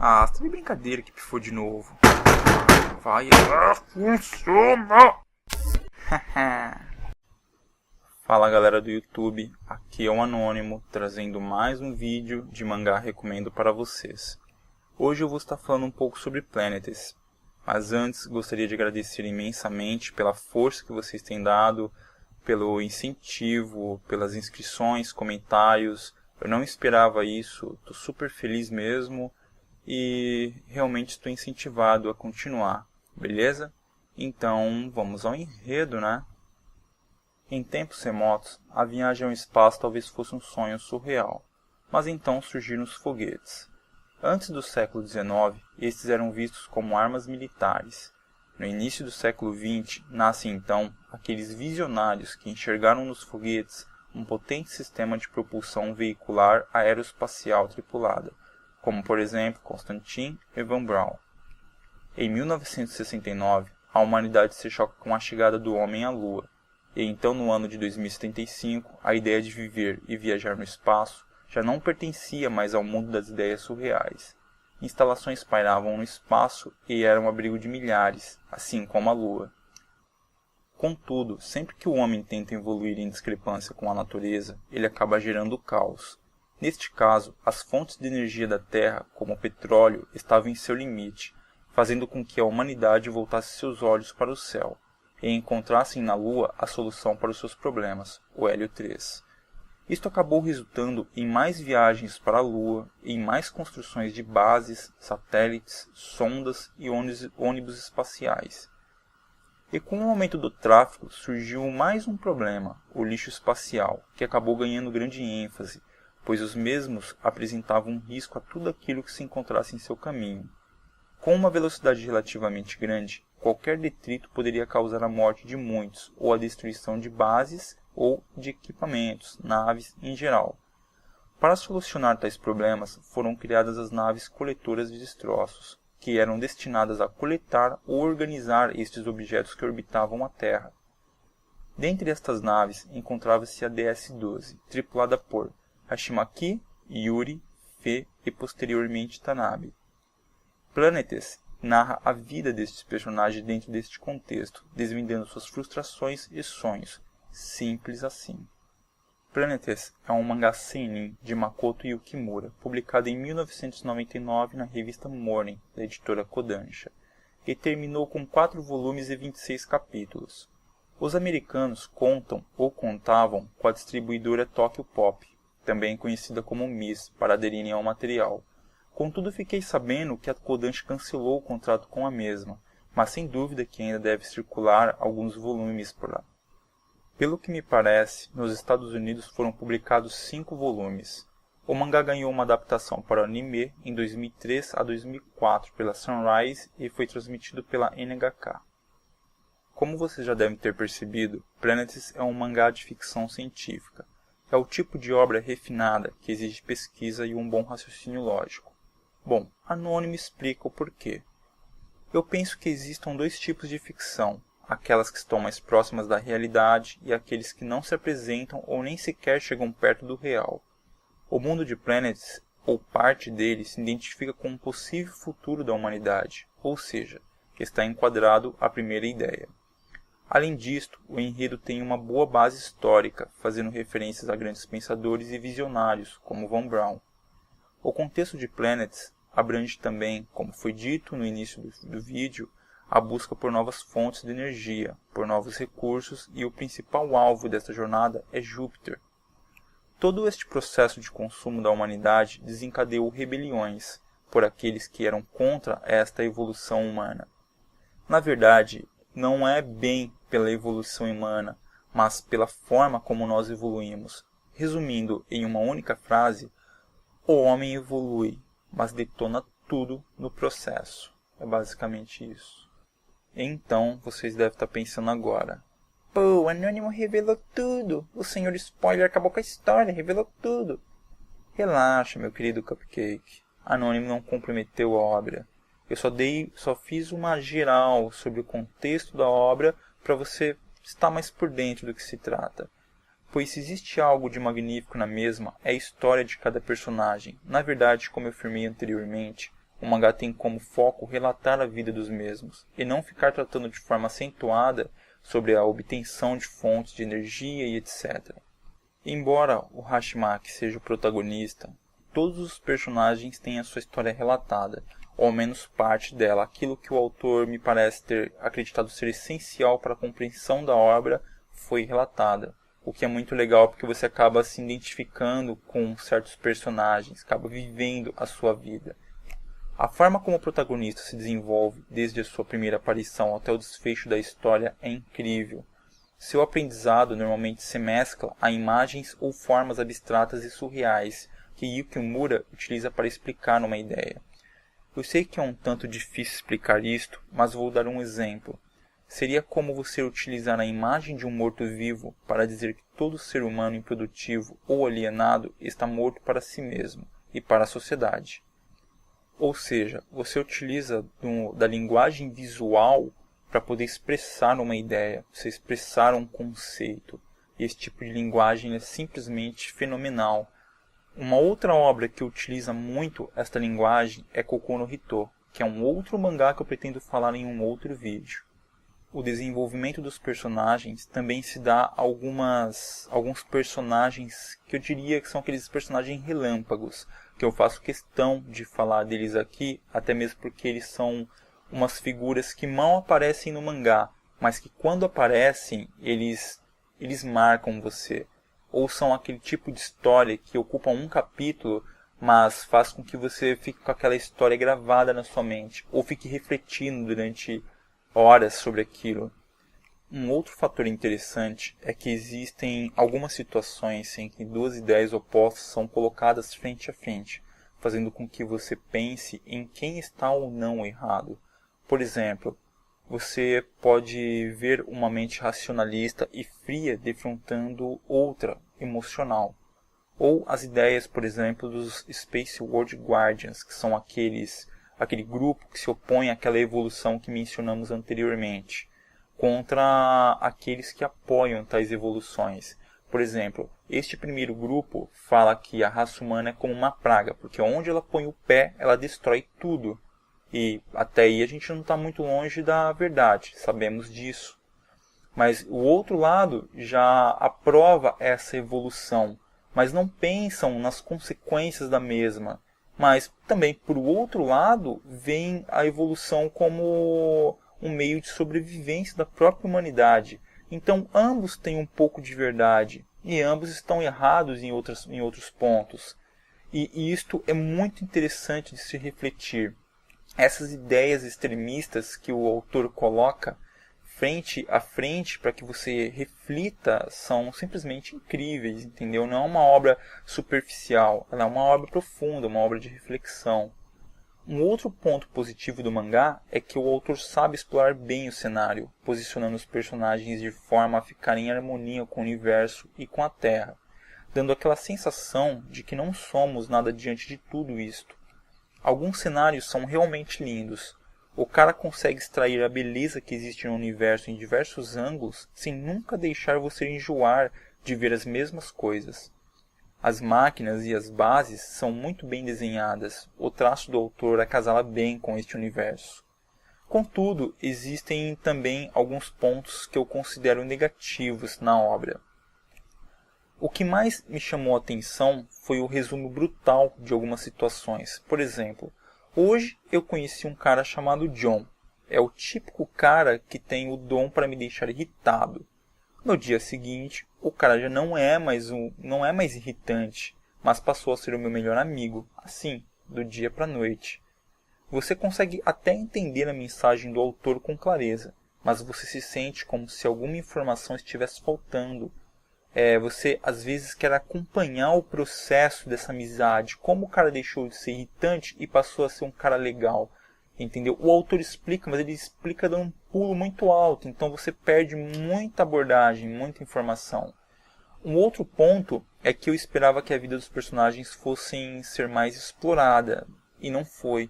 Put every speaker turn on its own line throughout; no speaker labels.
Ah, você tá de brincadeira que pifou de novo. Vai. Funciona! Fala galera do YouTube, aqui é o Anônimo, trazendo mais um vídeo de mangá recomendo para vocês. Hoje eu vou estar falando um pouco sobre Planetes, mas antes gostaria de agradecer imensamente pela força que vocês têm dado, pelo incentivo, pelas inscrições, comentários. Eu não esperava isso, estou super feliz mesmo e realmente estou incentivado a continuar, beleza? Então vamos ao enredo, né? Em tempos remotos, a viagem ao espaço talvez fosse um sonho surreal, mas então surgiram os foguetes. Antes do século XIX, estes eram vistos como armas militares. No início do século XX, nascem então aqueles visionários que enxergaram nos foguetes um potente sistema de propulsão veicular aeroespacial tripulada, como por exemplo Konstantin e Von Braun. Em 1969, a humanidade se choca com a chegada do homem à Lua, e então no ano de 2075, a ideia de viver e viajar no espaço já não pertencia mais ao mundo das ideias surreais. Instalações pairavam no espaço e eram abrigo de milhares, assim como a Lua. Contudo, sempre que o homem tenta evoluir em discrepância com a natureza, ele acaba gerando caos. Neste caso, as fontes de energia da Terra, como o petróleo, estavam em seu limite, fazendo com que a humanidade voltasse seus olhos para o céu e encontrassem na Lua a solução para os seus problemas, o Hélio 3. Isto acabou resultando em mais viagens para a Lua e em mais construções de bases, satélites, sondas e ônibus espaciais. E com o aumento do tráfego surgiu mais um problema, o lixo espacial, que acabou ganhando grande ênfase, pois os mesmos apresentavam um risco a tudo aquilo que se encontrasse em seu caminho. Com uma velocidade relativamente grande, qualquer detrito poderia causar a morte de muitos ou a destruição de bases ou de equipamentos, naves em geral. Para solucionar tais problemas, foram criadas as naves coletoras de destroços, que eram destinadas a coletar ou organizar estes objetos que orbitavam a Terra. Dentre estas naves encontrava-se a DS-12, tripulada por Hashimaki, Yuri, Fe e posteriormente Tanabe. Planetes narra a vida destes personagens dentro deste contexto, desvendando suas frustrações e sonhos. Simples assim. Planetes é um mangá seinen de Makoto Yukimura, publicado em 1999 na revista Morning, da editora Kodansha, e terminou com 4 volumes e 26 capítulos. Os americanos contam ou contavam com a distribuidora Tokyo Pop, também conhecida como MIS, para aderirem ao material. Contudo, fiquei sabendo que a Kodansha cancelou o contrato com a mesma, mas sem dúvida que ainda deve circular alguns volumes por lá. Pelo que me parece, nos Estados Unidos foram publicados 5 volumes. O mangá ganhou uma adaptação para o anime em 2003 a 2004 pela Sunrise e foi transmitido pela NHK. Como vocês já devem ter percebido, Planetes é um mangá de ficção científica. É o tipo de obra refinada que exige pesquisa e um bom raciocínio lógico. Bom, Anônimo explica o porquê. Eu penso que existam 2 tipos de ficção, aquelas que estão mais próximas da realidade e aqueles que não se apresentam ou nem sequer chegam perto do real. O mundo de Planetes, ou parte dele, se identifica com um possível futuro da humanidade, ou seja, está enquadrado à primeira ideia. Além disto, o enredo tem uma boa base histórica, fazendo referências a grandes pensadores e visionários, como Von Braun. O contexto de Planetes abrange também, como foi dito no início do vídeo, a busca por novas fontes de energia, por novos recursos, e o principal alvo desta jornada é Júpiter. Todo este processo de consumo da humanidade desencadeou rebeliões por aqueles que eram contra esta evolução humana. Na verdade, não é bem pela evolução humana, mas pela forma como nós evoluímos. Resumindo em uma única frase, o homem evolui, mas detona tudo no processo. É basicamente isso. Então, vocês devem estar pensando agora: pô, o Anônimo revelou tudo. O senhor Spoiler acabou com a história, revelou tudo. Relaxa, meu querido Cupcake. Anônimo não comprometeu a obra. Eu só fiz uma geral sobre o contexto da obra para você estar mais por dentro do que se trata. Pois se existe algo de magnífico na mesma, é a história de cada personagem. Na verdade, como eu afirmei anteriormente, o mangá tem como foco relatar a vida dos mesmos, e não ficar tratando de forma acentuada sobre a obtenção de fontes de energia e etc. Embora o Hashimaki seja o protagonista, todos os personagens têm a sua história relatada, ou ao menos parte dela, aquilo que o autor me parece ter acreditado ser essencial para a compreensão da obra foi relatada. O que é muito legal porque você acaba se identificando com certos personagens, acaba vivendo a sua vida. A forma como o protagonista se desenvolve desde a sua primeira aparição até o desfecho da história é incrível. Seu aprendizado normalmente se mescla a imagens ou formas abstratas e surreais que Yukio Mura utiliza para explicar uma ideia. Eu sei que é um tanto difícil explicar isto, mas vou dar um exemplo. Seria como você utilizar a imagem de um morto-vivo para dizer que todo ser humano improdutivo ou alienado está morto para si mesmo e para a sociedade. Ou seja, você utiliza da linguagem visual para poder expressar uma ideia, você expressar um conceito. E esse tipo de linguagem é simplesmente fenomenal. Uma outra obra que utiliza muito esta linguagem é Kokou no Hito, que é um outro mangá que eu pretendo falar em um outro vídeo. O desenvolvimento dos personagens também se dá a alguns personagens que eu diria que são aqueles personagens relâmpagos, que eu faço questão de falar deles aqui, até mesmo porque eles são umas figuras que mal aparecem no mangá, mas que quando aparecem, eles marcam você. Ou são aquele tipo de história que ocupa um capítulo, mas faz com que você fique com aquela história gravada na sua mente, ou fique refletindo durante horas sobre aquilo. Um outro fator interessante é que existem algumas situações em que duas ideias opostas são colocadas frente a frente, fazendo com que você pense em quem está ou não errado. Por exemplo, você pode ver uma mente racionalista e fria defrontando outra, emocional. Ou as ideias, por exemplo, dos Space World Guardians, que são aquele grupo que se opõe àquela evolução que mencionamos anteriormente, contra aqueles que apoiam tais evoluções. Por exemplo, este primeiro grupo fala que a raça humana é como uma praga, porque onde ela põe o pé, ela destrói tudo. E até aí a gente não está muito longe da verdade, sabemos disso. Mas o outro lado já aprova essa evolução, mas não pensam nas consequências da mesma. Mas também, por outro lado, vem a evolução como um meio de sobrevivência da própria humanidade. Então, ambos têm um pouco de verdade, e ambos estão errados em outros pontos. E isto é muito interessante de se refletir. Essas ideias extremistas que o autor coloca frente a frente para que você reflita são simplesmente incríveis, entendeu? Não é uma obra superficial, ela é uma obra profunda, uma obra de reflexão. Um outro ponto positivo do mangá é que o autor sabe explorar bem o cenário, posicionando os personagens de forma a ficar em harmonia com o universo e com a Terra, dando aquela sensação de que não somos nada diante de tudo isto. Alguns cenários são realmente lindos. O cara consegue extrair a beleza que existe no universo em diversos ângulos sem nunca deixar você enjoar de ver as mesmas coisas. As máquinas e as bases são muito bem desenhadas, o traço do autor acasala bem com este universo. Contudo, existem também alguns pontos que eu considero negativos na obra. O que mais me chamou a atenção foi o resumo brutal de algumas situações. Por exemplo, hoje eu conheci um cara chamado John. É o típico cara que tem o dom para me deixar irritado. No dia seguinte, o cara já não é mais irritante, mas passou a ser o meu melhor amigo, assim, do dia para a noite. Você consegue até entender a mensagem do autor com clareza, mas você se sente como se alguma informação estivesse faltando. Você às vezes quer acompanhar o processo dessa amizade, como o cara deixou de ser irritante e passou a ser um cara legal, entendeu? O autor explica, mas ele explica dando um pulo muito alto, então você perde muita abordagem, muita informação. Um outro ponto é que eu esperava que a vida dos personagens fossem ser mais explorada, e não foi.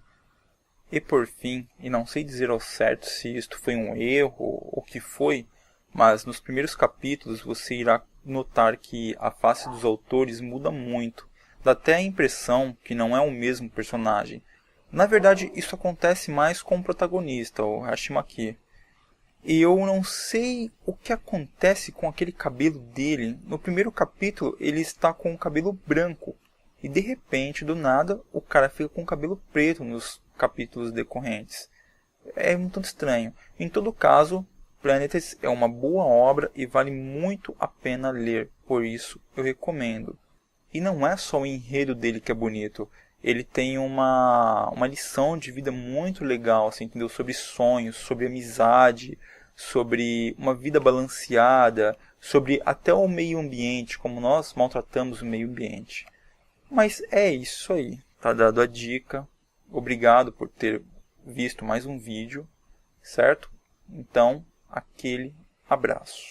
E por fim, e não sei dizer ao certo se isto foi um erro ou o que foi, mas nos primeiros capítulos você irá notar que a face dos autores muda muito. Dá até a impressão que não é o mesmo personagem. Na verdade, isso acontece mais com o protagonista, o Hashimaki. E eu não sei o que acontece com aquele cabelo dele. No primeiro capítulo, ele está com o cabelo branco. E de repente, do nada, o cara fica com o cabelo preto nos capítulos decorrentes. É um tanto estranho. Em todo caso, Planetes é uma boa obra e vale muito a pena ler. Por isso, eu recomendo. E não é só o enredo dele que é bonito. Ele tem uma lição de vida muito legal, assim, entendeu? Sobre sonhos, sobre amizade, sobre uma vida balanceada, sobre até o meio ambiente, como nós maltratamos o meio ambiente. Mas é isso aí, tá dado a dica. Obrigado por ter visto mais um vídeo, certo? Então, aquele abraço.